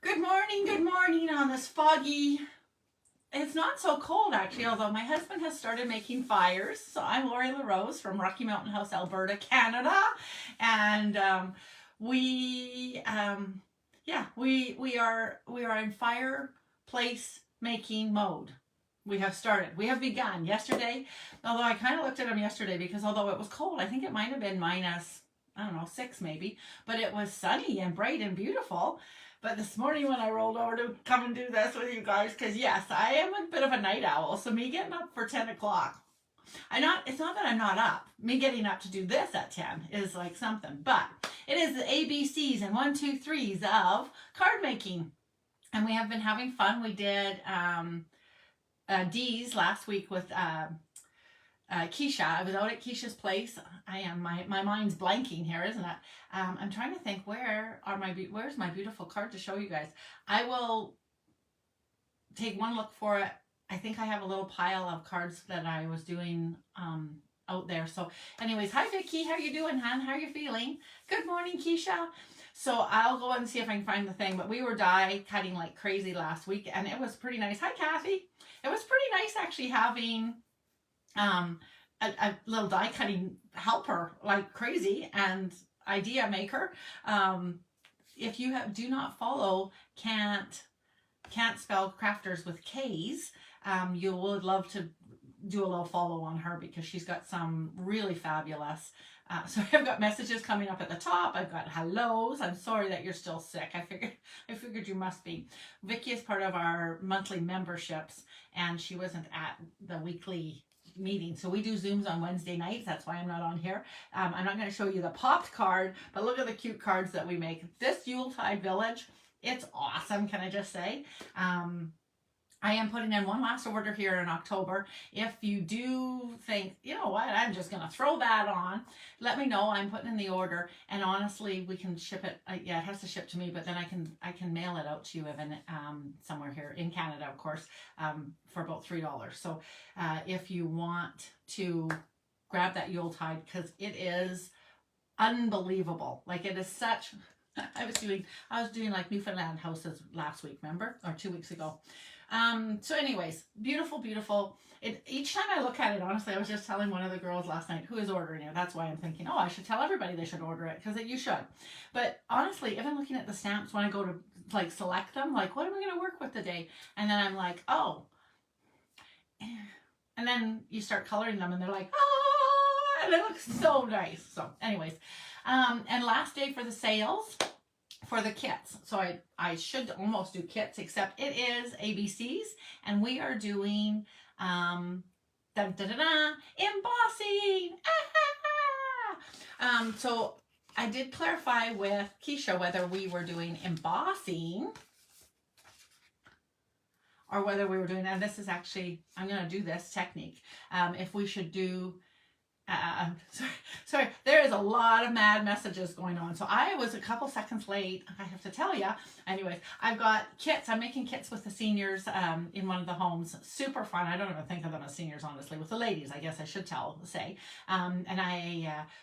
Good morning on this foggy, it's not so cold actually, although my husband has started making fires. So I'm Lori LaRose from Rocky Mountain House, Alberta, Canada. And we, yeah, we are in fireplace making mode. We have started. We have begun yesterday, although I kind of looked at them yesterday because although it was cold, I think it might have been minus, I don't know, 6 maybe, but it was sunny and bright and beautiful. But this morning when I rolled over to come and do this with you guys, because yes, I am a bit of a night owl, so me getting up for 10 o'clock, it's not that I'm not up. Me getting up to do this at 10 is like something, but it is the ABCs and 1, 2, 3s of card making. And we have been having fun. We did D's last week with Keisha. I was out at Keisha's place. My mind's blanking here, isn't it? I'm trying to think where's my beautiful card to show you guys. I will take one look for it. I think I have a little pile of cards that I was doing out there. So anyways, hi Vicky, how you doing, hon? How are you feeling? Good morning, Keisha. So I'll go and see if I can find the thing, but we were die cutting like crazy last week and it was pretty nice. Hi Kathy. It was pretty nice actually having a little die cutting helper like crazy and idea maker. If you do not follow can't spell crafters with K's, you would love to do a little follow on her because she's got some really fabulous so I've got messages coming up at the top. I've got hellos. I'm sorry that you're still sick. I figured you must be. Vicky is part of our monthly memberships and she wasn't at the weekly meeting. So we do Zooms on Wednesday nights. That's why I'm not on here. I'm not going to show you the popped card, but look at the cute cards that we make. This Yuletide Village, it's awesome. Can I just say? I am putting in one last order here in October. If you do think, you know what, I'm just going to throw that on, let me know. I'm putting in the order, and honestly, we can ship it. Yeah, it has to ship to me, but then I can mail it out to you even somewhere here in Canada, of course, for about $3. So if you want to grab that Yuletide, because it is unbelievable. Like it is such. I was doing like Newfoundland houses last week, remember, or 2 weeks ago. So anyways, beautiful. Each time I look at it, honestly, I was just telling one of the girls last night who is ordering it. That's why I'm thinking, oh, I should tell everybody they should order it because you should. But honestly, even looking at the stamps when I go to like select them, like what am I going to work with today? And then I'm like, oh, and then you start coloring them and they're like, oh, and they look so nice. So anyways, and last day for the sales for the kits. So I should almost do kits, except it is ABCs, and we are doing embossing. So I did clarify with Keisha whether we were doing embossing or whether we were doing, and this is actually, I'm going to do this technique, if we should do sorry, there is a lot of mad messages going on. So I was a couple seconds late, I have to tell you. Anyways, I've got kits. I'm making kits with the seniors in one of the homes. Super fun. I don't even think of them as seniors, honestly. With the ladies, I guess I should say. And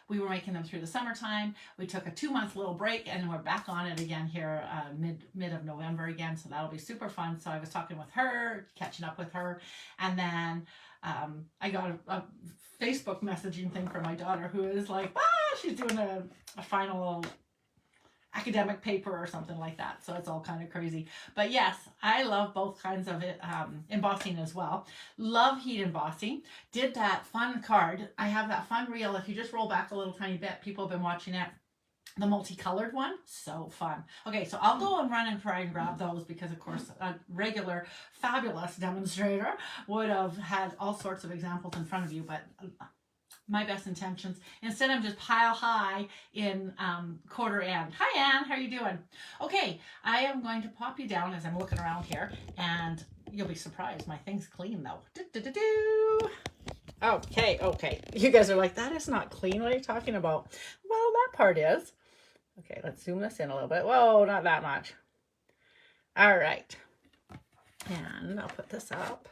we were making them through the summertime. We took a 2-month little break and we're back on it again here mid of November again. So that'll be super fun. So I was talking with her, catching up with her. And then I got a Facebook messaging thing from my daughter who is like, she's doing a final academic paper or something like that. So it's all kind of crazy. But yes, I love both kinds of embossing as well. Love heat embossing. Did that fun card. I have that fun reel. If you just roll back a little tiny bit, people have been watching it. The multicolored one, so fun. Okay, so I'll go and run and try and grab those because, of course, a regular fabulous demonstrator would have had all sorts of examples in front of you, but my best intentions. Instead, I'm just pile high in quarter end. Hi, Anne. How are you doing? Okay, I am going to pop you down as I'm looking around here, and you'll be surprised. My thing's clean, though. Okay. You guys are like, that is not clean. What are you talking about? Well, that part is. Okay, let's zoom this in a little bit. Whoa, not that much. All right. And I'll put this up.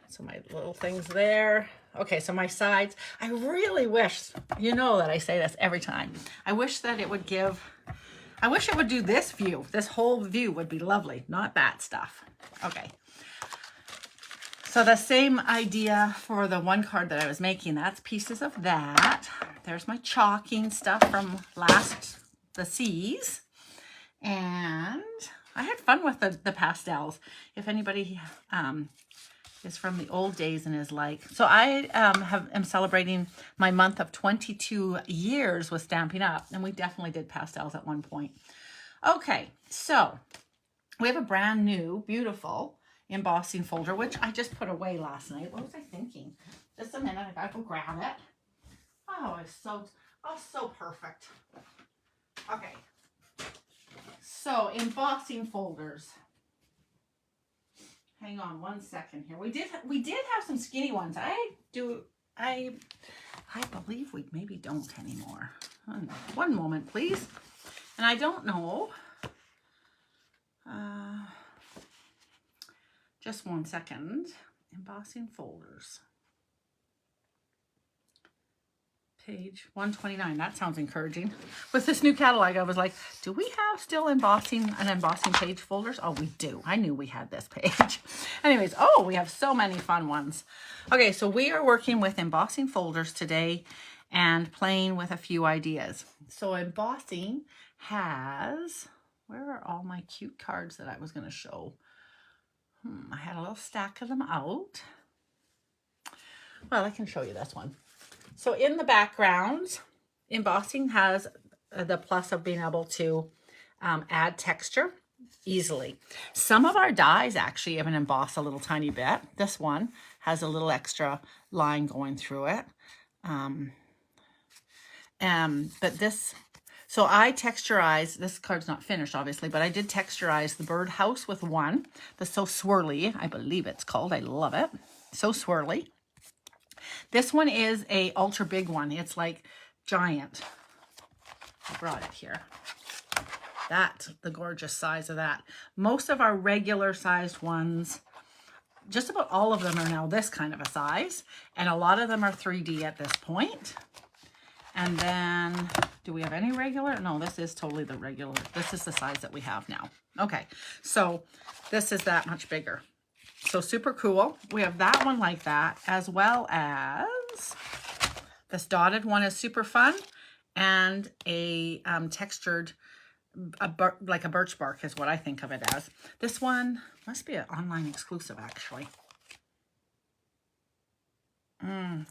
So my little things there. Okay, so my sides. I really wish, you know that I say this every time. I wish that it would give I wish it would do this view. This whole view would be lovely, not that stuff. Okay. So the same idea for the one card that I was making. That's pieces of that. There's my chalking stuff from the C's. And I had fun with the pastels. If anybody is from the old days and is like, so I am celebrating my month of 22 years with Stampin' Up, and we definitely did pastels at one point. Okay, so we have a brand new, beautiful embossing folder, which I just put away last night. What was I thinking? Just a minute, I gotta go grab it. Oh, it's so perfect. Okay, so embossing folders. Hang on one second here. We did have some skinny ones. I believe we maybe don't anymore. One moment, please. And I don't know. Just one second. Embossing folders. Page 129. That sounds encouraging. With this new catalog, I was like, do we have still embossing page folders? Oh, we do. I knew we had this page. Anyways, oh, we have so many fun ones. Okay, so we are working with embossing folders today and playing with a few ideas. So embossing has, where are all my cute cards that I was going to show? I had a little stack of them out. Well, I can show you this one. So in the background, embossing has the plus of being able to add texture easily. Some of our dies actually even emboss a little tiny bit. This one has a little extra line going through it. So I texturized, this card's not finished obviously, but I did texturize the birdhouse with one. The So Swirly, I believe it's called. I love it. So swirly. This one is a ultra big one. It's like giant. I brought it here. That's the gorgeous size of that. Most of our regular sized ones, just about all of them are now this kind of a size. And a lot of them are 3D at this point. And then, do we have any regular? No, this is totally the regular. This is the size that we have now. Okay, so this is that much bigger. So super cool. We have that one like that, as well as this dotted one is super fun, and a textured, like a birch bark is what I think of it as. This one must be an online exclusive actually.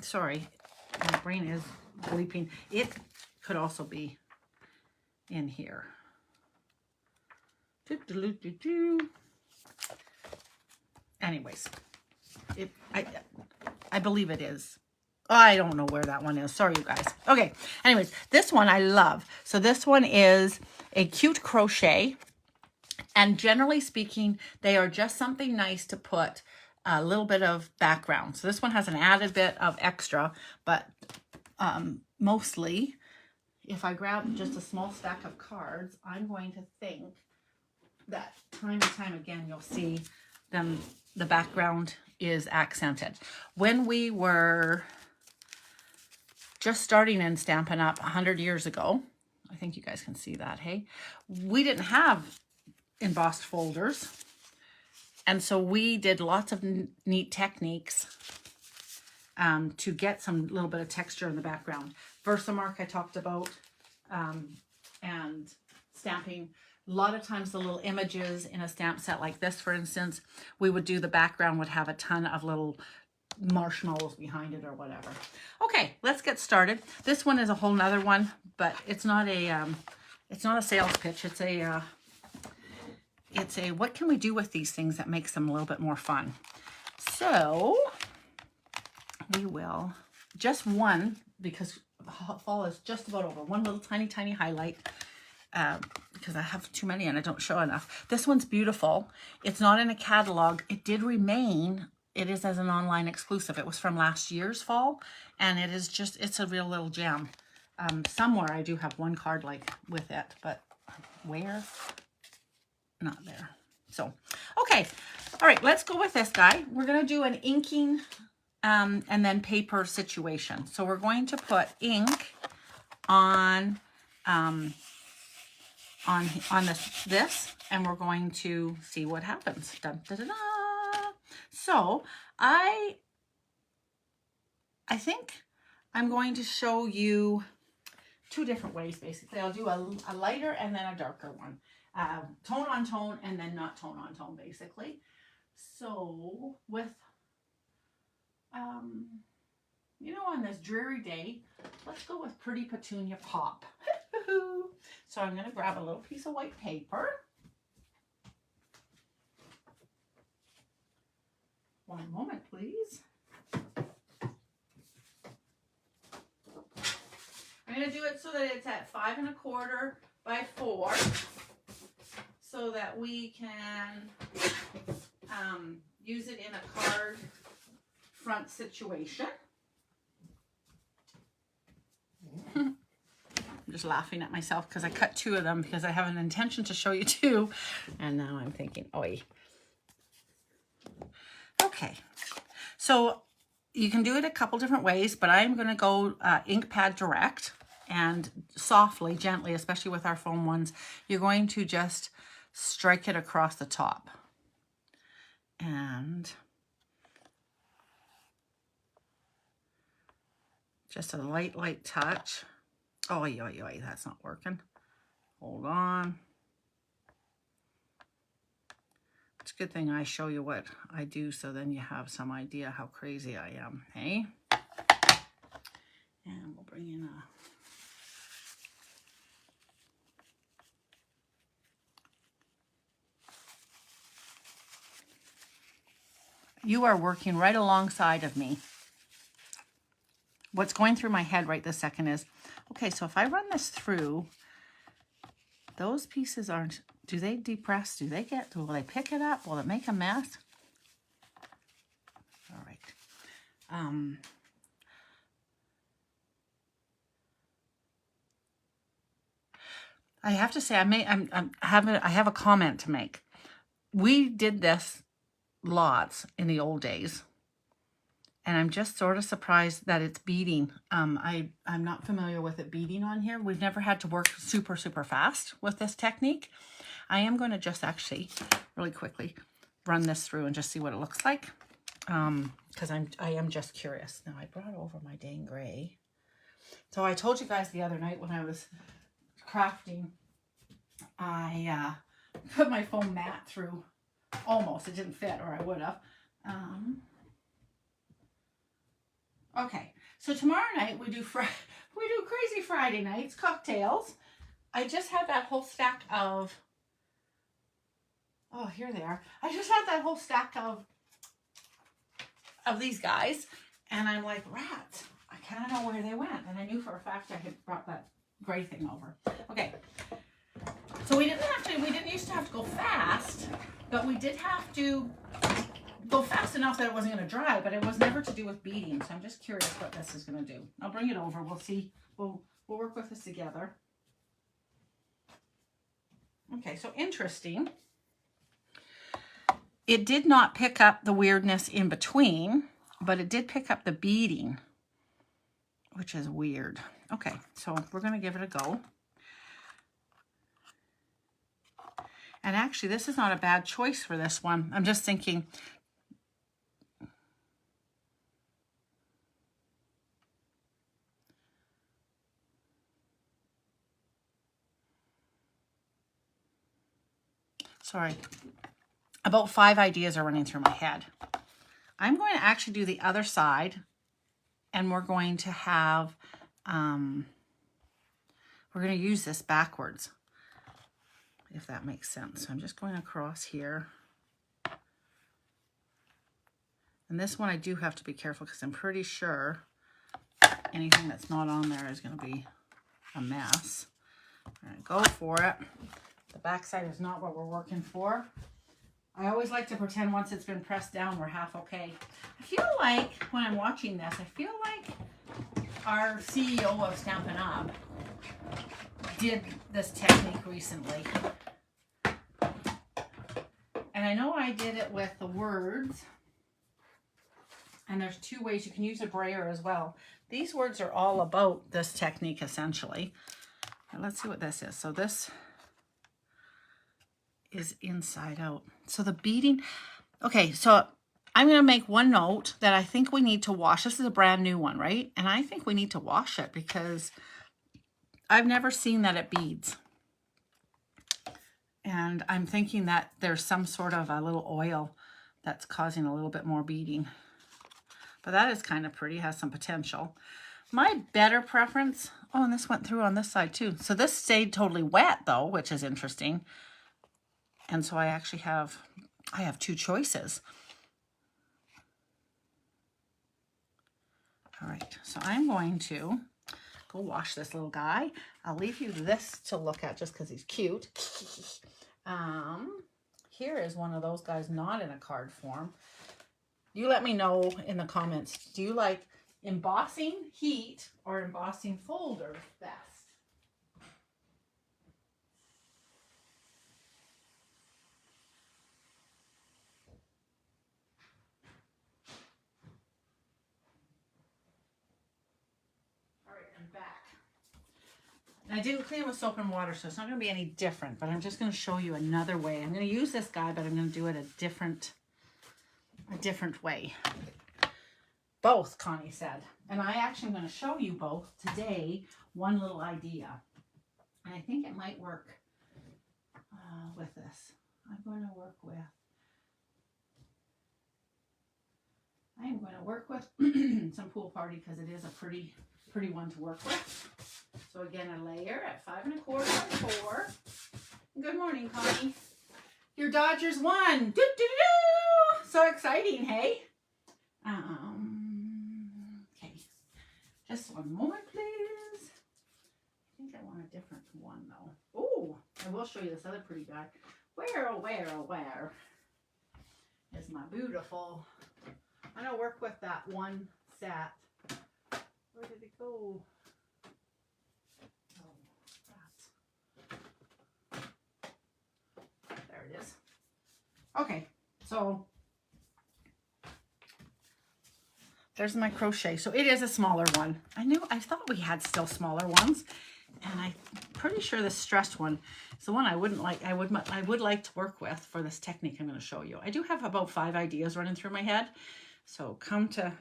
Sorry, my brain is bleeping. It could also be in here. Anyways, I believe it is. I don't know where that one is. Sorry, you guys. Okay. Anyways, this one I love. So this one is a cute crochet. And generally speaking, they are just something nice to put a little bit of background. So this one has an added bit of extra, but mostly, if I grab just a small stack of cards, I'm going to think that time and time again, you'll see them. The background is accented. When we were just starting in Stampin' Up 100 years ago, I think you guys can see that, hey? We didn't have embossed folders. And so we did lots of neat techniques to get some little bit of texture in the background. Versamark I talked about, and stamping. A lot of times the little images in a stamp set like this, for instance, we would do the background would have a ton of little marshmallows behind it or whatever. Okay, let's get started. This one is a whole nother one, but it's not a sales pitch. It's a what can we do with these things that makes them a little bit more fun. So we will just one, because fall is just about over. One little tiny highlight. Because I have too many and I don't show enough. This one's beautiful. It's not in a catalog. It did remain. It is as an online exclusive. It was from last year's fall, and it is just, it's a real little gem. Somewhere I do have one card like with it, but where? Not there. So, okay. All right, let's go with this guy. We're going to do an inking and then paper situation. So we're going to put ink on on this, and we're going to see what happens. Dun, dun, dun, dun. So I think I'm going to show you two different ways, basically. I'll do a lighter and then a darker one. Tone on tone and then not tone on tone, basically. So with, you know, on this dreary day, let's go with Pretty Petunia Pop. So I'm going to grab a little piece of white paper. One moment, please. I'm going to do it so that it's at 5 1/4 by 4, so that we can use it in a card front situation. I'm just laughing at myself because I cut 2 of them because I have an intention to show you 2, and now I'm thinking, oi. Okay, so you can do it a couple different ways, but I'm going to go ink pad direct, and softly, gently, especially with our foam ones, you're going to just strike it across the top. And just a light touch. Oh, that's not working. Hold on. It's a good thing I show you what I do, so then you have some idea how crazy I am, hey? And we'll bring in a... You are working right alongside of me. What's going through my head right this second is, okay, so if I run this through, those pieces aren't, do they depress? Do they get, will they pick it up? Will it make a mess? All right. I have to say, I have a comment to make. We did this lots in the old days, and I'm just sort of surprised that it's beading. I'm not familiar with it beading on here. We've never had to work super fast with this technique. I am going to just actually really quickly run this through and just see what it looks like, because I am just curious. Now I brought over my dang gray. So I told you guys the other night when I was crafting, I put my foam mat through. Almost, it didn't fit, or I would have. Okay, so tomorrow night we do crazy Friday nights cocktails. I just had that whole stack of, oh, here they are. I just had that whole stack of these guys, and I'm like, rats, I kind of know where they went, and I knew for a fact I had brought that gray thing over. Okay, so we didn't used to have to go fast, but we did have to go fast enough that it wasn't going to dry, but it was never to do with beading. So I'm just curious what this is going to do. I'll bring it over. We'll see. We'll work with this together. Okay, so interesting. It did not pick up the weirdness in between, but it did pick up the beading, which is weird. Okay, so we're going to give it a go. And actually, this is not a bad choice for this one. I'm just thinking, sorry, about 5 ideas are running through my head. I'm going to actually do the other side, and we're going to have, we're going to use this backwards, if that makes sense. So I'm just going across here. And this one I do have to be careful because I'm pretty sure anything that's not on there is going to be a mess. All right, go for it. The back side is not what we're working for. I always like to pretend once it's been pressed down, we're half okay. I feel like when I'm watching this, I feel like our CEO of Stampin' did this technique recently. And I know I did it with the words. And there's 2 ways you can use a brayer as well. These words are all about this technique essentially. And let's see what this is. So this is inside out. So the beading, okay, so I'm going to make one note that I think we need to wash. This is a brand new one, right? And I think we need to wash it because I've never seen that it beads. And I'm thinking that there's some sort of a little oil that's causing a little bit more beading. But that is kind of pretty, has some potential. My better preference, oh, and this went through on this side too. So this stayed totally wet though, which is interesting. And so I actually have, I have two choices. All right, so I'm going to go wash this little guy. I'll leave you this to look at just because he's cute. Here is one of those guys not in a card form. You let me know in the comments, do you like embossing heat or embossing folders best? All right, I'm back. I didn't clean with soap and water, so it's not going to be any different, but I'm just going to show you another way. I'm going to use this guy, but I'm going to do it a different way. Both, Connie said. And I actually am going to show you both today one little idea. And I think it might work with this. I am going to work with some Pool Party because it is a pretty one to work with. So again, a layer at 5 1/4 by 4. Good morning, Connie. Your Dodgers won. Doo, doo, doo, doo. So exciting, hey? Okay. Just one moment, please. I think I want a different one, though. Oh, I will show you this other pretty guy. Where is my beautiful? I'm going to work with that one set. Where did it go? There it is. Okay, so there's my crochet. So it is a smaller one. I thought we had still smaller ones, and I'm pretty sure this stressed one is the one I wouldn't like. I would like to work with for this technique I'm going to show you. I do have about 5 ideas running through my head, so come to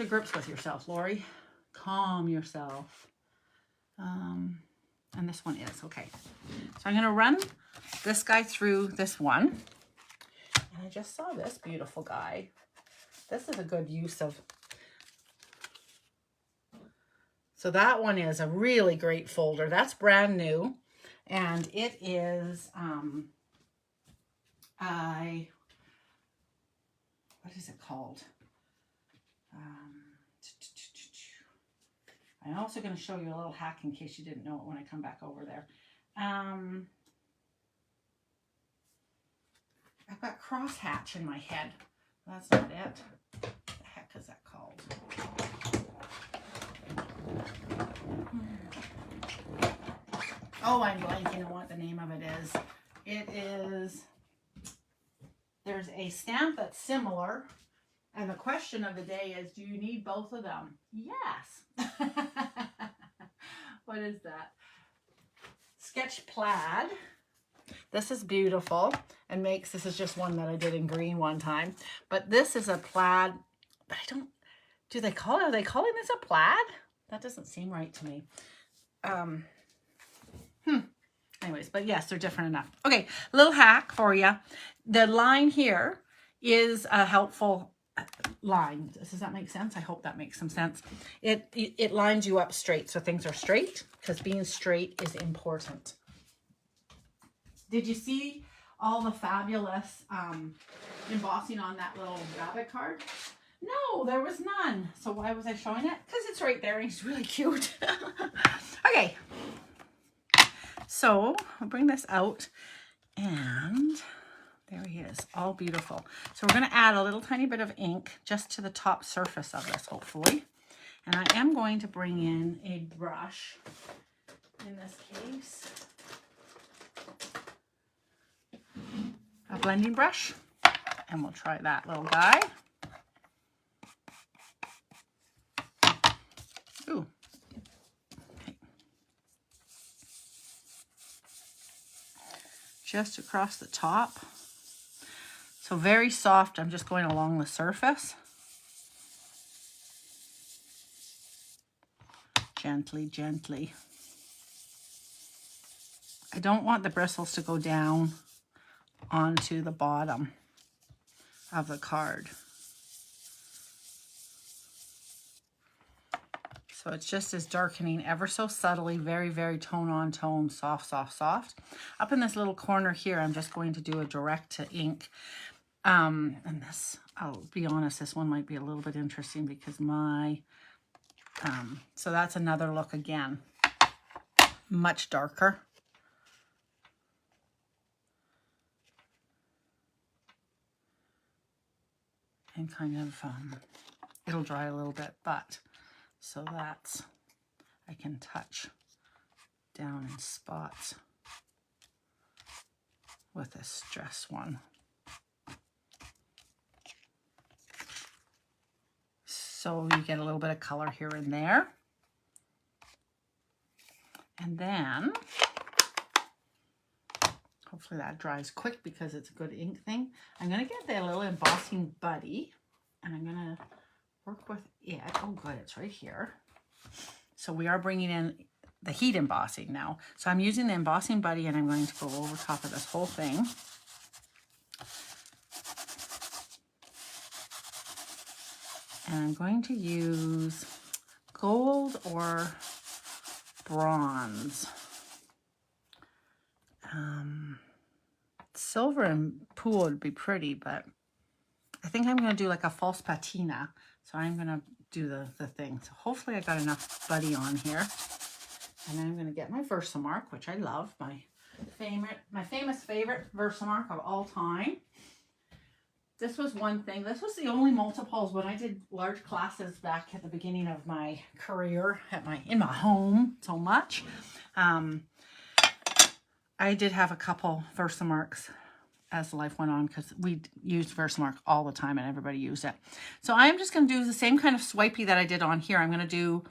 grips with yourself, Lori. Calm yourself. And this one is okay. So I'm going to run this guy through this one. And I just saw this beautiful guy. This is a good use of. So that one is a really great folder. That's brand new. And it is, what is it called? I'm also going to show you a little hack in case you didn't know it when I come back over there. I've got crosshatch in my head. That's not it. What the heck is that called? Oh, I'm blanking on what the name of it is. It is, there's a stamp that's similar. And the question of the day is, do you need both of them? Yes. What is that? Sketch Plaid. This is beautiful and this is just one that I did in green one time. But this is a plaid, but are they calling this a plaid? That doesn't seem right to me. Anyways, but yes, they're different enough. Okay, little hack for you. The line here is a helpful line. Does that make sense? I hope that makes some sense. It lines you up straight, so things are straight, because being straight is important. Did you see all the fabulous embossing on that little rabbit card? No, there was none. So why was I showing it? Because it's right there and he's really cute. Okay. So I'll bring this out and there he is, all beautiful. So we're going to add a little tiny bit of ink just to the top surface of this, hopefully. And I am going to bring in a brush in this case. A blending brush. And we'll try that little guy. Ooh. Okay. just across the top. So very soft. I'm just going along the surface. Gently, gently. I don't want the bristles to go down onto the bottom of the card. So it's just as darkening ever so subtly, very, very tone on tone, soft, soft, soft. Up in this little corner here, I'm just going to do a direct to ink. And this, I'll be honest, this one might be a little bit interesting because so that's another look again, much darker. And kind of, it'll dry a little bit, but so that's, I can touch down in spots with this dress one. So you get a little bit of color here and there. And then, hopefully that dries quick because it's a good ink thing. I'm going to get the little embossing buddy and I'm going to work with it. Oh, good. It's right here. So we are bringing in the heat embossing now. So I'm using the embossing buddy and I'm going to go over top of this whole thing. And I'm going to use gold or bronze. Silver and pool would be pretty, but I think I'm going to do like a false patina. So I'm going to do the thing. So hopefully I got enough buddy on here. And then I'm going to get my Versamark, which I love. My famous favorite Versamark of all time. This was one thing. This was the only multiples when I did large classes back at the beginning of my career in my home so much. I did have a couple Versamarks as life went on because we used Versamark all the time and everybody used it. So I'm just going to do the same kind of swipey that I did on here. I'm going to do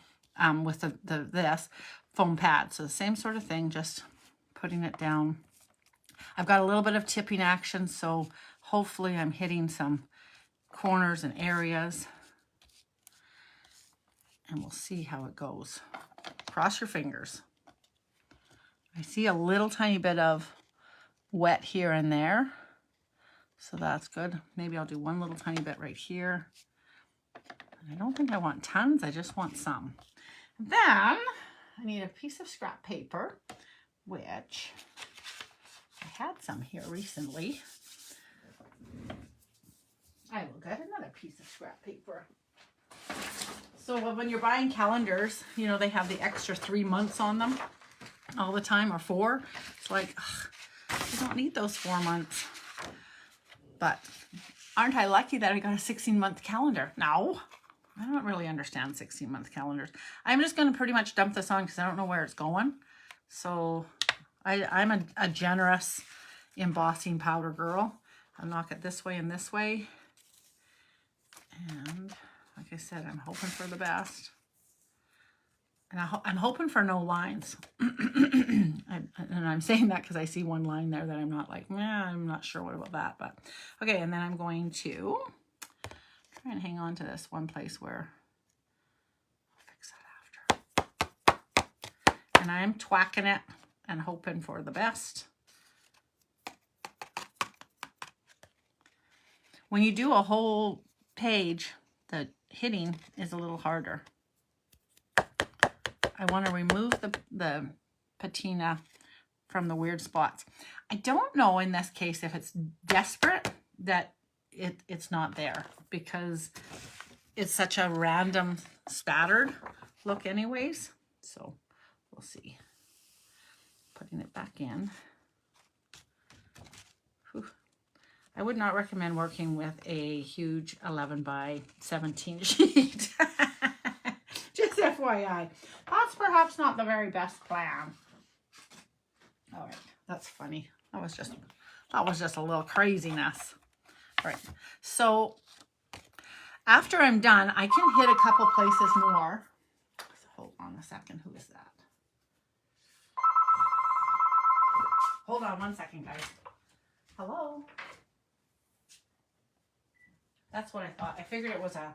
with this foam pad. So the same sort of thing, just putting it down. I've got a little bit of tipping action, so hopefully I'm hitting some corners and areas. And we'll see how it goes. Cross your fingers. I see a little tiny bit of wet here and there. So that's good. Maybe I'll do one little tiny bit right here. And I don't think I want tons. I just want some. Then I need a piece of scrap paper, which I had some here recently. I will get another piece of scrap paper. So when you're buying calendars, you know, they have the extra 3 months on them all the time, or 4. It's like, ugh, I don't need those 4 months. But aren't I lucky that I got a 16-month calendar? No, I don't really understand 16-month calendars. I'm just going to pretty much dump this on because I don't know where it's going. So I'm a generous embossing powder girl. I'll knock it this way and this way. And like I said, I'm hoping for the best. And I'm hoping for no lines. And I'm saying that because I see one line there that I'm not like, I'm not sure what about that. But okay, and then I'm going to try and hang on to this one place where I'll fix that after. And I'm twacking it and hoping for the best. When you do a whole page, the hitting is a little harder. I want to remove the patina from the weird spots. I don't know in this case if it's desperate that it's not there because it's such a random spattered look anyways. So we'll see. Putting it back in. Whew. I would not recommend working with a huge 11 by 17 sheet. Just FYI. That's perhaps not the very best plan. All right, that's funny. That was just a little craziness. All right, so after I'm done, I can hit a couple places more. So hold on a second. Who is that? Hold on one second, guys. Hello? That's what I thought. I figured it was a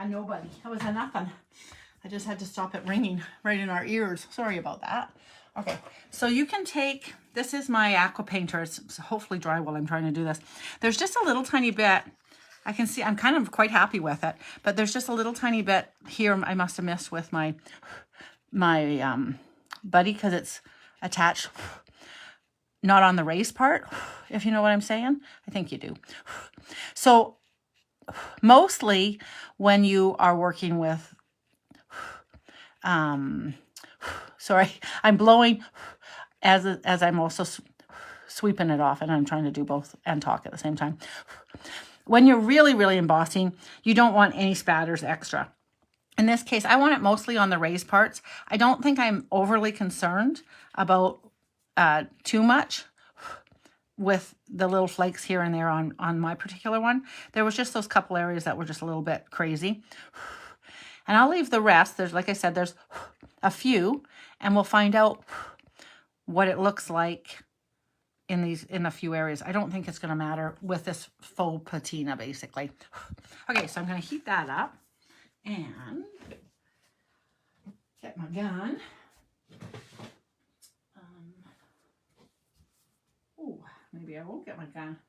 nobody. It was a nothing. I just had to stop it ringing right in our ears. Sorry about that. Okay, so you can take, this is my aqua painter. It's hopefully dry while I'm trying to do this. There's just a little tiny bit. I can see, I'm kind of quite happy with it, but there's just a little tiny bit here I must have missed with my buddy, because it's attached not on the raised part, if you know what I'm saying. I think you do. So mostly when you are working with, sorry, I'm blowing as I'm also sweeping it off, and I'm trying to do both and talk at the same time. When you're really, really embossing, you don't want any spatters extra. In this case, I want it mostly on the raised parts. I don't think I'm overly concerned about too much with the little flakes here and there on my particular one. There was just those couple areas that were just a little bit crazy. And I'll leave the rest. There's, like I said, there's a few, and we'll find out what it looks like in a few areas. I don't think it's going to matter with this faux patina, basically. Okay, so I'm going to heat that up and get my gun. Maybe I won't get my gun.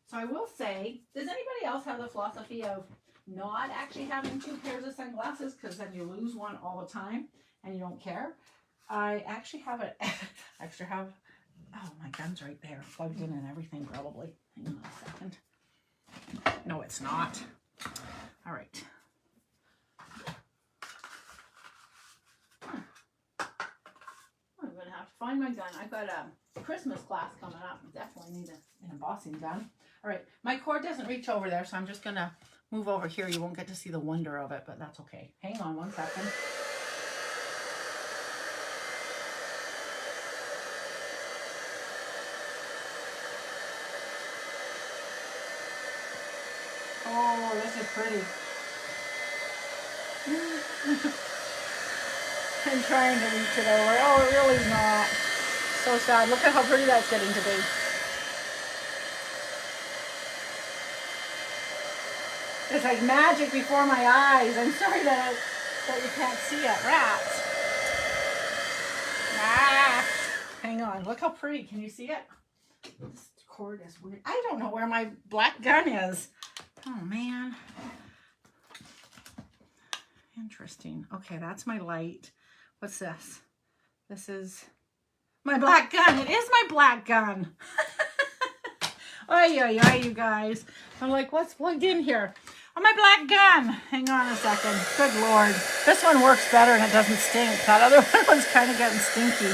So I will say, does anybody else have the philosophy of not actually having two pairs of sunglasses, because then you lose one all the time and you don't care? I actually have it. Oh, my gun's right there, plugged in and everything probably. Hang on a second. No, it's not. All right. I'm gonna have to find my gun. I've got a Christmas class coming up. Definitely need an embossing gun. All right, my cord doesn't reach over there, so I'm just gonna move over here. You won't get to see the wonder of it, but that's okay. Hang on one second. Oh, this is pretty. I'm trying to reach it over. Oh, it really is not. So sad. Look at how pretty that's getting to be. It's like magic before my eyes. I'm sorry that you can't see it. Rats. Ah. Hang on. Look how pretty. Can you see it? This cord is weird. I don't know where my black gun is. Oh, man. Interesting. Okay, that's my light. What's this? This is my black gun. It is my black gun. Oy, oy, oy, you guys. I'm like, what's plugged in here? Oh, my black gun. Hang on a second. Good Lord. This one works better and it doesn't stink. That other one was kind of getting stinky.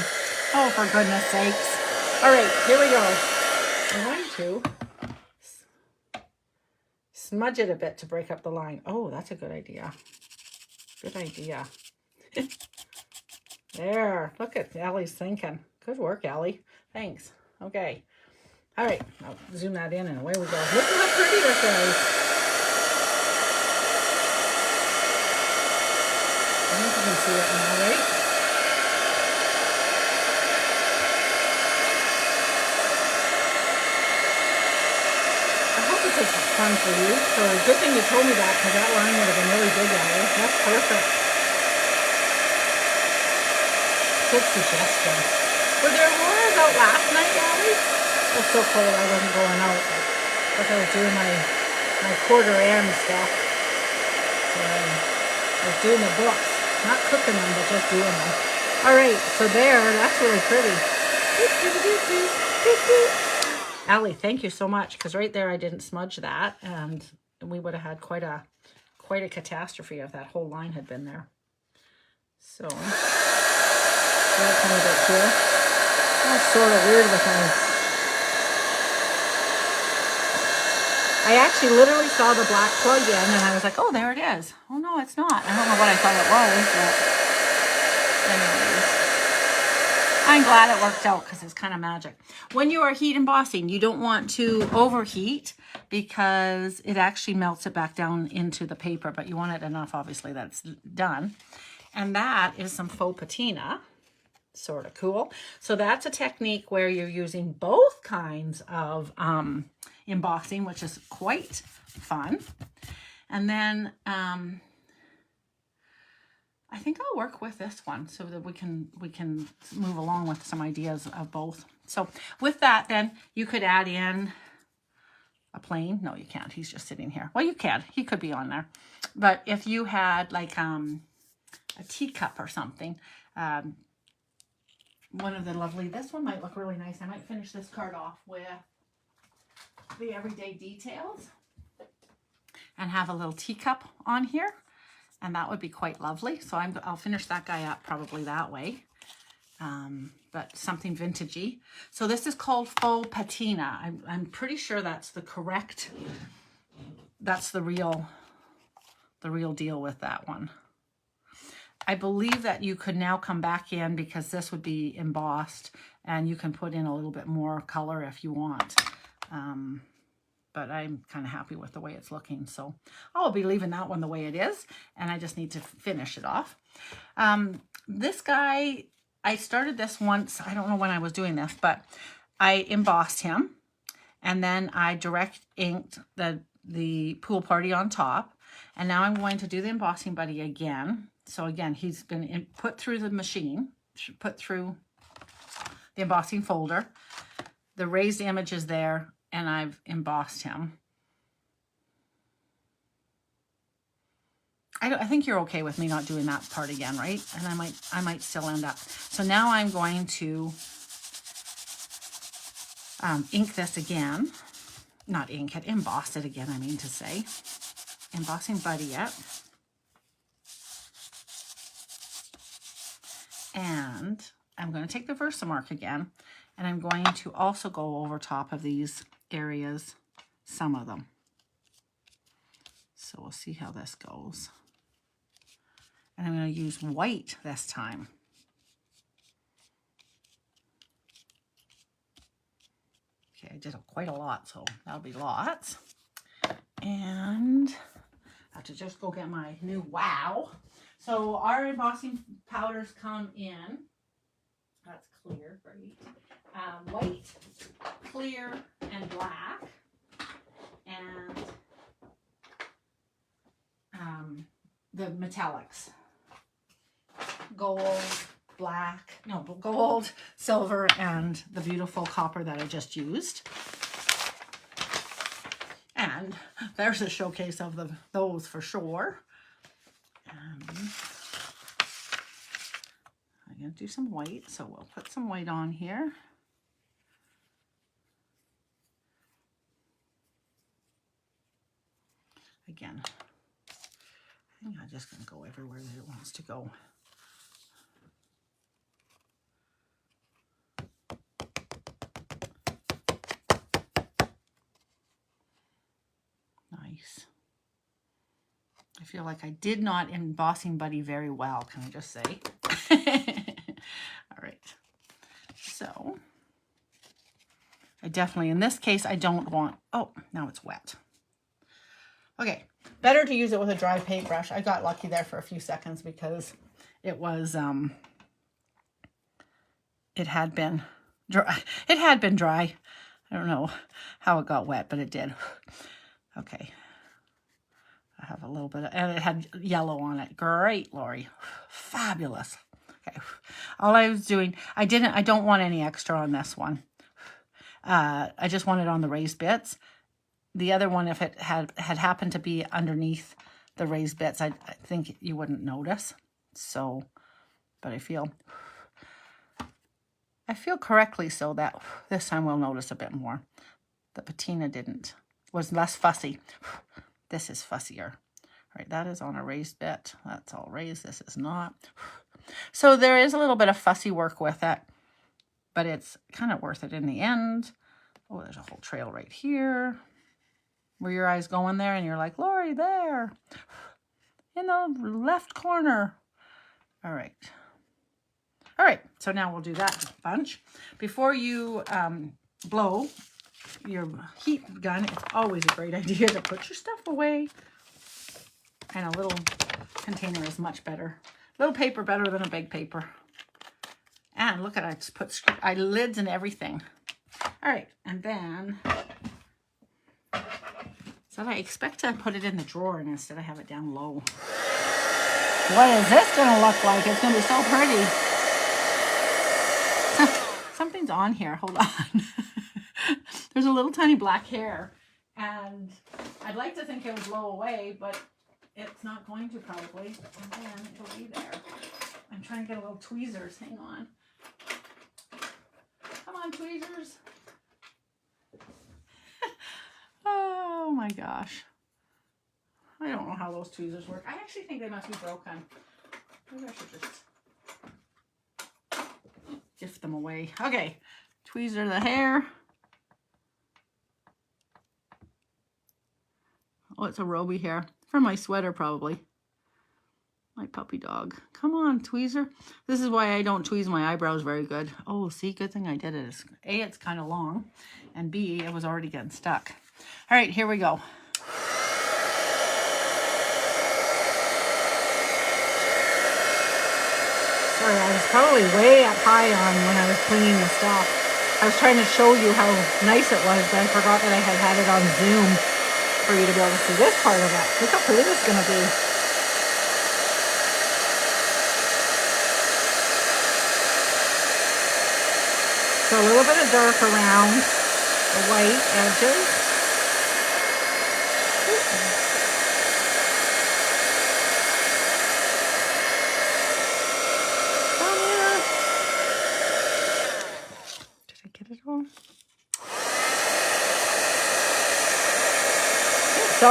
Oh, for goodness sakes. All right, here we go. I'm going to smudge it a bit to break up the line. Oh, that's a good idea. Good idea. There. Look at Ellie's thinking. Good work, Ellie. Thanks. Okay. All right. I'll zoom that in and away we go. Look at how pretty this is. I think you can see it now, right? I hope this is fun for you. So good thing you told me that, because that line would have been really big, Ellie. That's perfect. Good suggestion. Were there aurora out last night, Allie? It was so cold I wasn't going out, but I was doing my quarter end stuff. So I was doing the books. Not cooking them, but just doing them. Alright, so there, that's really pretty. Allie, thank you so much, because right there I didn't smudge that, and we would have had quite a catastrophe if that whole line had been there. So that kind of bit here. That's sort of weird with my... I actually literally saw the black plug in and I was like, oh, there it is. Oh, no, it's not. I don't know what I thought it was, but anyways. I'm glad it worked out because it's kind of magic. When you are heat embossing, you don't want to overheat because it actually melts it back down into the paper, but you want it enough, obviously, that's done. And that is some faux patina. Sort of cool. So that's a technique where you're using both kinds of embossing, which is quite fun. And then I think I'll work with this one so that we can move along with some ideas of both. So with that, then you could add in a plane. No, you can't. He's just sitting here. Well, you can. He could be on there. But if you had like a teacup or something, one of the lovely, this one might look really nice. I might finish this card off with the everyday details and have a little teacup on here, and that would be quite lovely. So I'll finish that guy up probably that way, but something vintagey. So this is called faux patina. I'm pretty sure that's the correct, that's the real deal with that one. I believe that you could now come back in because this would be embossed, and you can put in a little bit more color if you want. But I'm kind of happy with the way it's looking. So I'll be leaving that one the way it is, and I just need to finish it off. This guy, I started this once. I don't know when I was doing this, but I embossed him, and then I direct inked the pool party on top. And now I'm going to do the embossing buddy again. So again, he's been put through the machine, put through the embossing folder. The raised image is there, and I've embossed him. I think you're okay with me not doing that part again, right? And I might still end up. So now I'm going to ink this again. Not ink it, emboss it again, I mean to say. Embossing buddy up. And I'm going to take the Versamark again, and I'm going to also go over top of these areas, some of them. So we'll see how this goes. And I'm going to use white this time. Okay, I did quite a lot, so that'll be lots. And I have to just go get my new wow. So our embossing powders come in, that's clear, great, white, clear, and black, and the metallics, gold, black, no, gold, silver, and the beautiful copper that I just used. And there's a showcase of those for sure. I'm going to do some white, so we'll put some white on here. Again, I think I'm just going to go everywhere that it wants to go. Nice. I feel like I did not embossing buddy very well, can I just say? All right. So I definitely, in this case, I don't want, oh, now it's wet. Okay, better to use it with a dry paintbrush. I got lucky there for a few seconds because it was, it had been dry. It had been dry. I don't know how it got wet, but it did. Okay. I have a little bit of, and it had yellow on it. Great, Lori. Fabulous. Okay. All I was doing, I don't want any extra on this one. I just want it on the raised bits. The other one, if it had happened to be underneath the raised bits, I think you wouldn't notice. So, but I feel correctly so that this time we'll notice a bit more. The patina was less fussy. This is fussier. All right, that is on a raised bit. That's all raised. This is not. So there is a little bit of fussy work with it, but it's kind of worth it in the end. Oh, there's a whole trail right here. Where your eyes going there, and you're like, Lori, there. In the left corner. All right. All right, so now we'll do that bunch. Before you blow your heat gun, it's always a great idea to put your stuff away. And a little container is much better. Little paper better than a big paper. And look at it, I just put lids and everything. All right, and then, so I expect to put it in the drawer and instead I have it down low. What is this gonna look like? It's gonna be so pretty. Something's on here, hold on. There's a little tiny black hair and I'd like to think it would blow away, but it's not going to probably, and then it'll be there. I'm trying to get a little tweezers, hang on. Come on, tweezers. Oh my gosh. I don't know how those tweezers work. I actually think they must be broken. Maybe I should just gift them away. Okay, tweezer the hair. Oh, it's a Roby hair. For my sweater, probably. My puppy dog. Come on, tweezer. This is why I don't tweeze my eyebrows very good. Oh, see, good thing I did it. A, it's kind of long, and B, it was already getting stuck. All right, here we go. Sorry, I was probably way up high on when I was cleaning the stuff. I was trying to show you how nice it was, but I forgot that I had it on Zoom for you to be able to see this part of it. Look how pretty this is going to be. So a little bit of dark around the white edges. Did I get it all? So,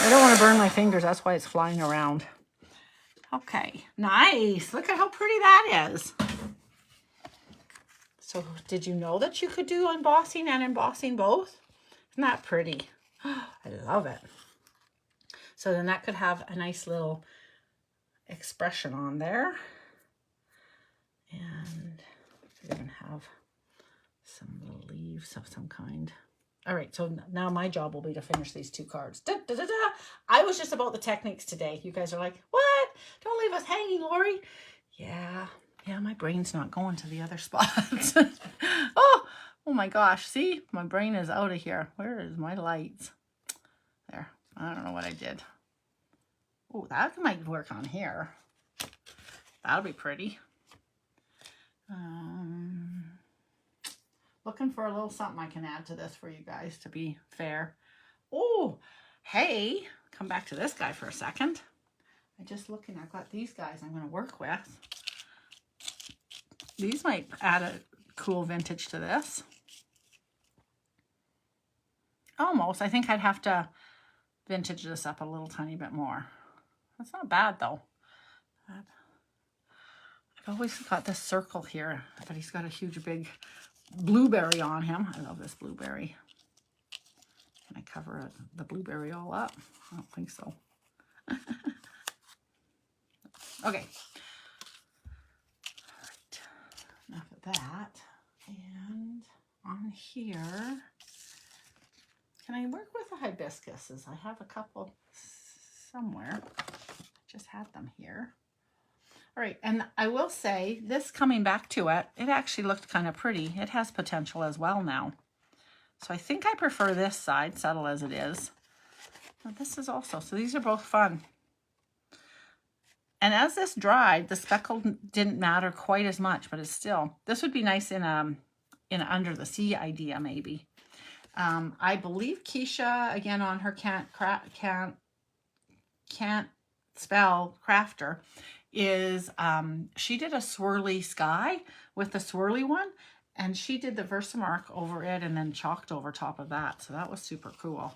I don't want to burn my fingers. That's why it's flying around. Okay, nice. Look at how pretty that is. So, did you know that you could do embossing and embossing both? Isn't that pretty? I love it. So then that could have a nice little expression on there. And I even have some little leaves of some kind. All right, so now my job will be to finish these two cards. Da, da, da, da. I was just about the techniques today. You guys are like, what? Don't leave us hanging, Lori. Yeah, my brain's not going to the other spots. oh my gosh. See, my brain is out of here. Where is my lights? There. I don't know what I did. Oh, that might work on here. That'll be pretty. Looking for a little something I can add to this for you guys to be fair. Oh, hey, come back to this guy for a second. I'm just looking, I've got these guys I'm going to work with. These might add a cool vintage to this. Almost. I think I'd have to vintage this up a little tiny bit more. That's not bad though. I've always got this circle here, but he's got a huge big blueberry on him. I love this blueberry. Can I cover the blueberry all up? I don't think so. Okay. All right. Enough of that. And on here, can I work with the hibiscuses? I have a couple somewhere. I just had them here. All right, and I will say, this coming back to it, it actually looked kind of pretty. It has potential as well now. So I think I prefer this side, subtle as it is. But this is also, so these are both fun. And as this dried, the speckle didn't matter quite as much, but it's still, this would be nice in an under the sea idea maybe. I believe Keisha, again on her can't spell crafter, is she did a swirly sky with the swirly one, and she did the Versamark over it and then chalked over top of that. So that was super cool.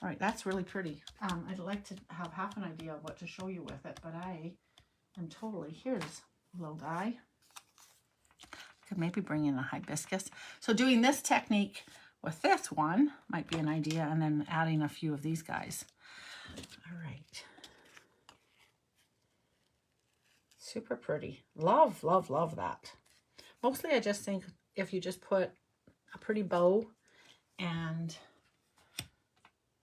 All right, that's really pretty. I'd like to have half an idea of what to show you with it, but I am totally, here's a little guy. Could maybe bring in a hibiscus. So doing this technique with this one might be an idea, and then adding a few of these guys. All right. Super pretty. Love, love, love that. Mostly I just think if you just put a pretty bow and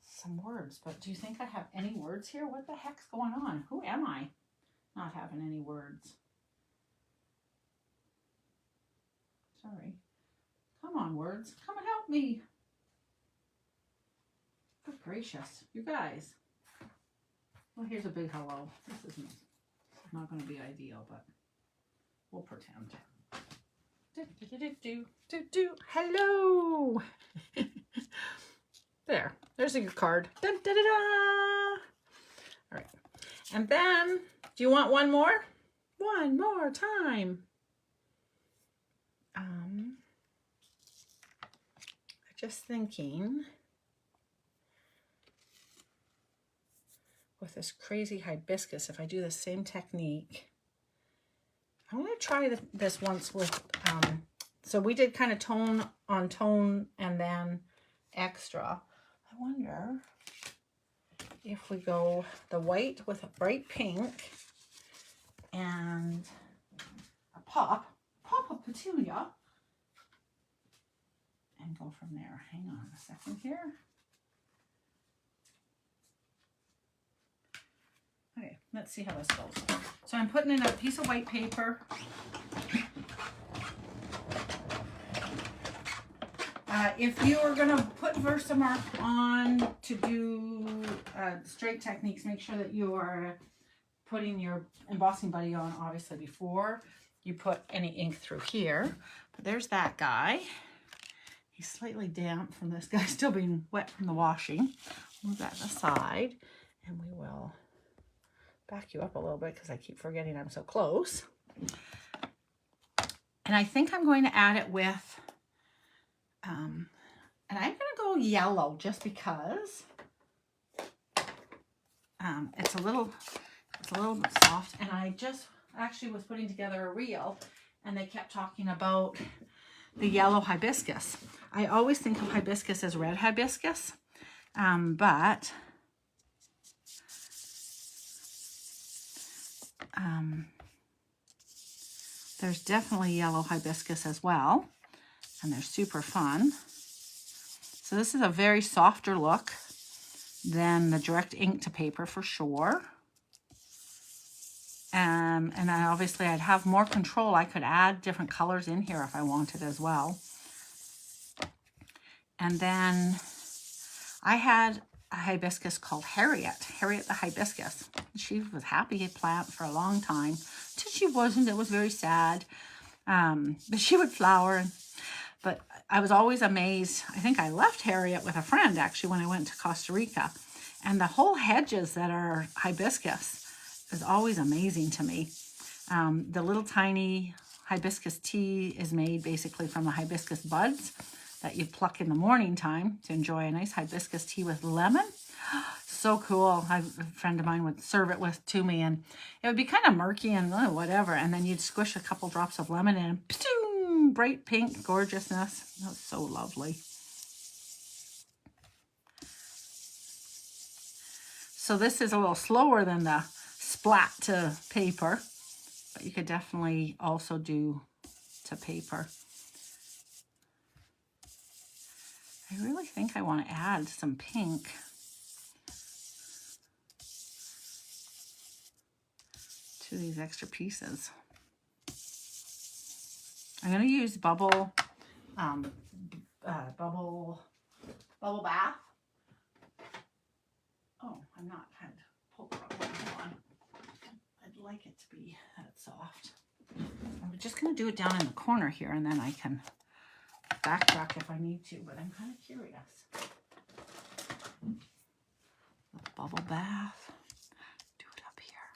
some words, but do you think I have any words here? What the heck's going on? Who am I not having any words? Sorry. Come on, words. Come and help me. Good gracious. You guys. Well, here's a big hello. This isn't not going to be ideal, but we'll pretend. Hello. There's your card. Da, da, da, da. All right. And then, do you want one more? One more time. I'm just thinking with this crazy hibiscus, if I do the same technique, I'm going to try this once with, so we did kind of tone on tone and then extra. I wonder if we go the white with a bright pink and a pop of petunia and go from there. Hang on a second here. Okay, let's see how this goes. So I'm putting in a piece of white paper. If you are going to put Versamark on to do straight techniques, make sure that you are putting your embossing buddy on obviously before you put any ink through here. But there's that guy. He's slightly damp from this guy still being wet from the washing. Move that aside and we will back you up a little bit because I keep forgetting I'm so close. And I think I'm going to add it with and I'm going to go yellow just because it's a little bit soft. And I just actually was putting together a reel and they kept talking about the yellow hibiscus. I always think of hibiscus as red hibiscus, but there's definitely yellow hibiscus as well, and they're super fun. So this is a very softer look than the direct ink to paper for sure. And then obviously I'd have more control. I could add different colors in here if I wanted as well. And then I had a hibiscus called Harriet the hibiscus. She was a happy plant for a long time till she wasn't. It was very sad. But she would flower. But I was always amazed. I think I left Harriet with a friend actually when I went to Costa Rica. And the whole hedges that are hibiscus is always amazing to me. The little tiny hibiscus tea is made basically from the hibiscus buds that you pluck in the morning time to enjoy a nice hibiscus tea with lemon. So cool. A friend of mine would serve it to me, and it would be kind of murky and whatever, and then you'd squish a couple drops of lemon in, and bright pink gorgeousness. That was so lovely. So this is a little slower than the splat to paper, but you could definitely also do to paper. I really think I want to add some pink to these extra pieces. I'm going to use bubble bath. Oh, I'm not had poker on. I'd like it to be that soft. I'm just going to do it down in the corner here, and then I can backtrack if I need to, but I'm kind of curious. The bubble bath. Do it up here.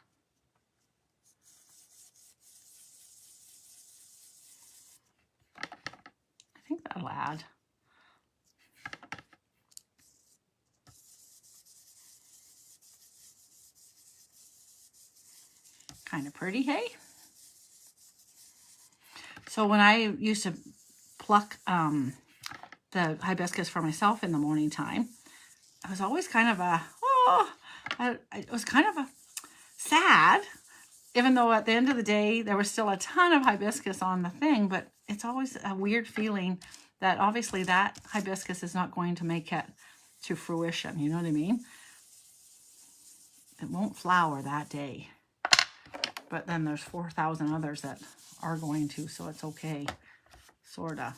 I think that'll add. Kind of pretty, hey? So when I used to pluck the hibiscus for myself in the morning time, I was always kind of it was kind of sad, even though at the end of the day, there was still a ton of hibiscus on the thing, but it's always a weird feeling that obviously that hibiscus is not going to make it to fruition. You know what I mean? It won't flower that day. But then there's 4,000 others that are going to, so it's okay. sorta.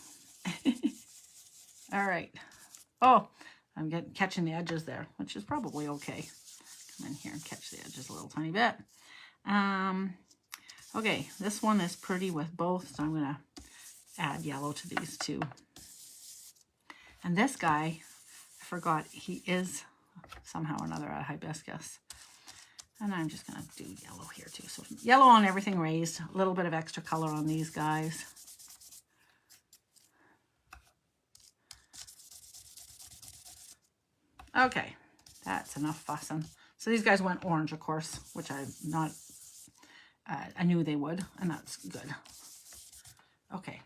All right. Oh, I'm catching the edges there, which is probably okay. Come in here and catch the edges a little tiny bit. Okay, this one is pretty with both, so I'm gonna add yellow to these two. And this guy, I forgot, he is somehow or another a hibiscus. And I'm just gonna do yellow here too. So yellow on everything raised, a little bit of extra color on these guys. Okay, that's enough fussing. So these guys went orange, of course, which I knew they would, and that's good. Okay,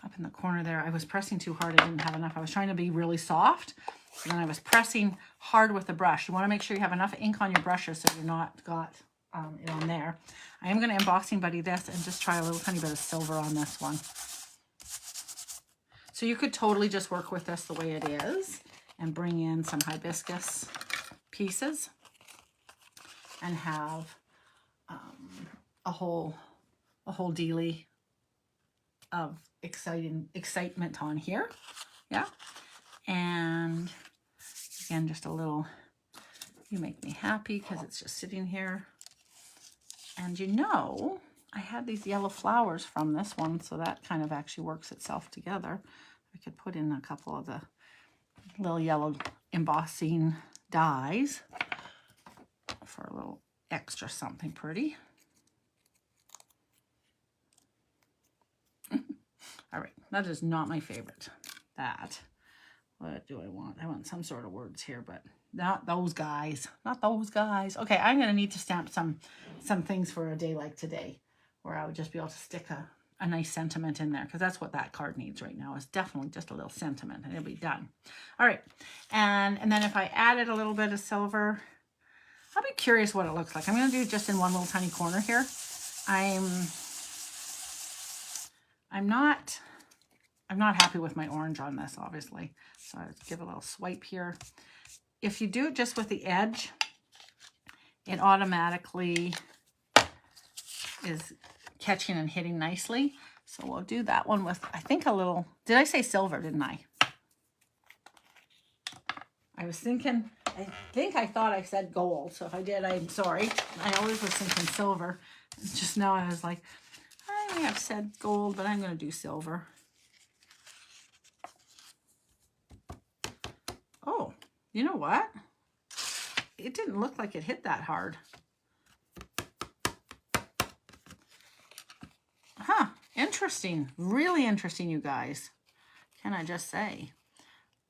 up in the corner there, I was pressing too hard. I didn't have enough. I was trying to be really soft, and then I was pressing hard with the brush. You want to make sure you have enough ink on your brushes so you're not got it on there. I am going to embossing buddy this and just try a little tiny bit of silver on this one. So you could totally just work with this the way it is and bring in some hibiscus pieces and have a whole dealie of excitement on here. Yeah. And again, just a little, you make me happy because it's just sitting here. And you know, I had these yellow flowers from this one, so that kind of actually works itself together. I could put in a couple of the little yellow embossing dies for a little extra something pretty. All right, that is not my favorite. That, what do I want? I want some sort of words here, but not those guys. Not those guys. Okay, I'm going to need to stamp some things for a day like today, where I would just be able to stick a nice sentiment in there, because that's what that card needs right now, is definitely just a little sentiment, and it'll be done. All right, and then if I added a little bit of silver, I'll be curious what it looks like. I'm going to do just in one little tiny corner here. I'm not happy with my orange on this, obviously. So I'll give a little swipe here. If you do it just with the edge, it automatically is catching and hitting nicely. So we'll do that one with, I think, a little, did I say silver, didn't I? I was thinking, I thought I said gold. So if I did, I'm sorry. I always was thinking silver. Just now I was like, I may have said gold, but I'm going to do silver. Oh, you know what? It didn't look like it hit that hard. Huh, interesting. Really interesting, you guys. Can I just say?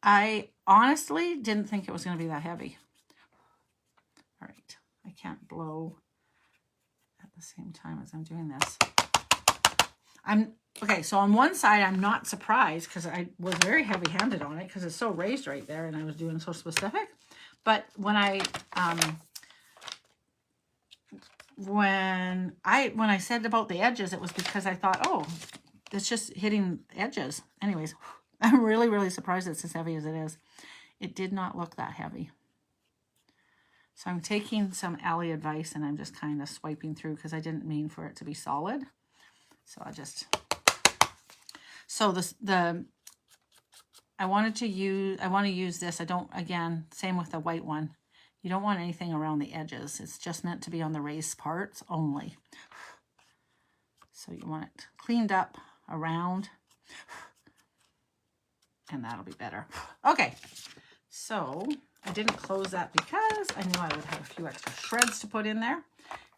I honestly didn't think it was going to be that heavy. All right, I can't blow at the same time as I'm doing this. Okay, so on one side, I'm not surprised because I was very heavy-handed on it because it's so raised right there and I was doing so specific. But when I said about the edges, it was because I thought, oh, it's just hitting edges. Anyways, I'm really, really surprised it's as heavy as it is. It did not look that heavy. So I'm taking some Allie advice and I'm just kind of swiping through because I didn't mean for it to be solid. So I want to use this. I don't, again, same with the white one. You don't want anything around the edges. It's just meant to be on the raised parts only. So you want it cleaned up around, and that'll be better. Okay, so I didn't close that because I knew I would have a few extra shreds to put in there.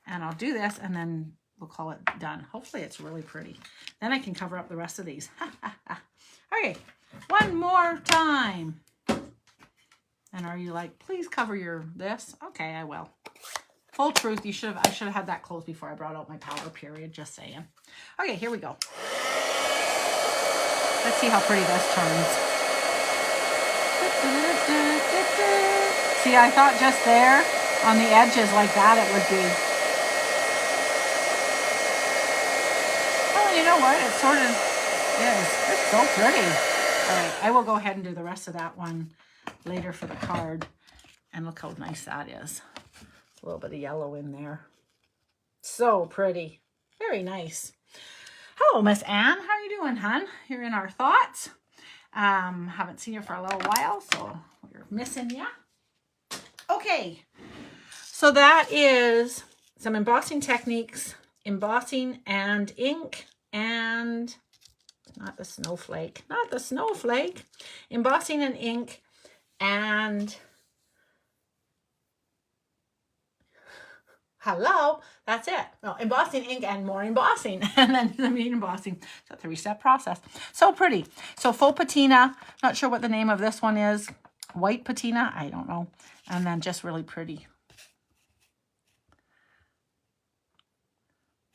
And I'll do this and then we'll call it done. Hopefully it's really pretty. Then I can cover up the rest of these. Okay, one more time. And are you like, please cover your this? Okay, I will. Full truth, I should have had that closed before I brought out my powder period, just saying. Okay, here we go. Let's see how pretty this turns. See, I thought just there on the edges like that it would be. Oh, you know what? It sort of is. It's so pretty. All right, I will go ahead and do the rest of that one later for the card. And look how nice that is. A little bit of yellow in there. So pretty. Very nice. Hello, Miss Anne. How are you doing, hon? You're in our thoughts. Haven't seen you for a little while, so we're missing you. Okay, so that is some embossing techniques, embossing and ink, and not the snowflake, embossing and ink, and hello, that's it. No, embossing, ink, and more embossing. And then the mean embossing. It's a 3-step process. So pretty. So faux patina. Not sure what the name of this one is. White patina. I don't know. And then just really pretty.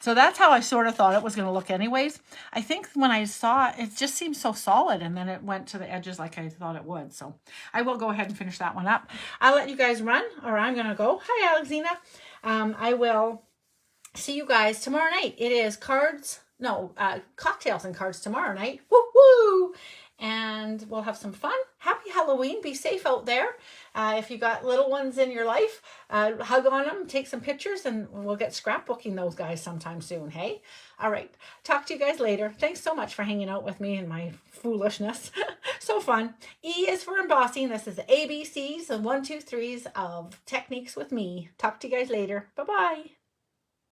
So that's how I sort of thought it was going to look anyways. I think when I saw it, it just seemed so solid, and then it went to the edges like I thought it would. So I will go ahead and finish that one up. I'll let you guys run, or I'm going to go. Hi, Alexina. I will see you guys tomorrow night. It is cocktails and cards tomorrow night. Woo-woo! And we'll have some fun. Happy Halloween. Be safe out there. If you got little ones in your life, hug on them, take some pictures, and we'll get scrapbooking those guys sometime soon, hey? All right. Talk to you guys later. Thanks so much for hanging out with me and my foolishness. So fun. E is for embossing. This is the ABCs and 1, 2, 3s of techniques with me. Talk to you guys later. Bye-bye.